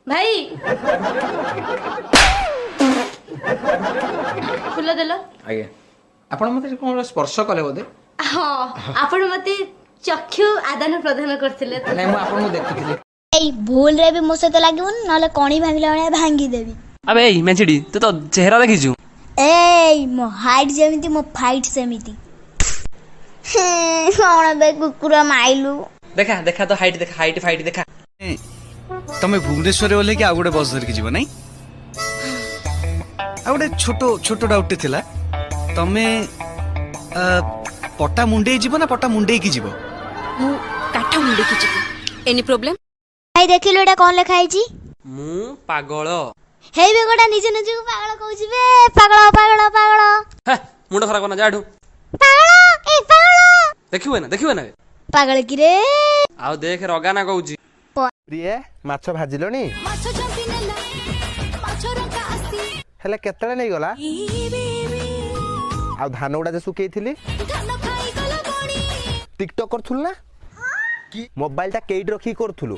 भाई फुल देल आज्ञा आपण मते कोन स्पर्श कले बोधे हाँ आपण मते चक्षु आदान प्रदान करथिले नै मु आपण देखिथिले एई भूल रे भी मो सहित लागिबन नले कणी भांगिला वाला भांगी देबी। अबे एई मेंचिडी तू तो चेहरा देखिछु एई मो हाइट जेमिति मो फाइट सेमिति कोन बे कुकुरा माइलू देखा देखा तो हाइट देखा हाइट फाइट देखा तमे भुवनेश्वर ओले कि आ गोटे बस धर के जीव नै आ गोटे छोटो छोटो डाउट थिला तमे पट्टा मुंडे जीव ना पट्टा मुंडे की जीव मु काठा मुंडे की जीव एनी प्रॉब्लम भाई देखिलो एटा कोन लिखा है जी मु पागल हे बे गोटा निजे निजे पागल कहूची बे पागल पागल पागल हे मुंड खराब करना जाडू पागल ए पागल देखिबे ना पागल की रे आउ देख रगाना कहूची प्रिय माछ भाजिलनी हेले केतळे नै गला आ धान उडा जे सुकेइथिली टिकटॉक करथुल ना मोबाइल टा केइड रखी करथुलु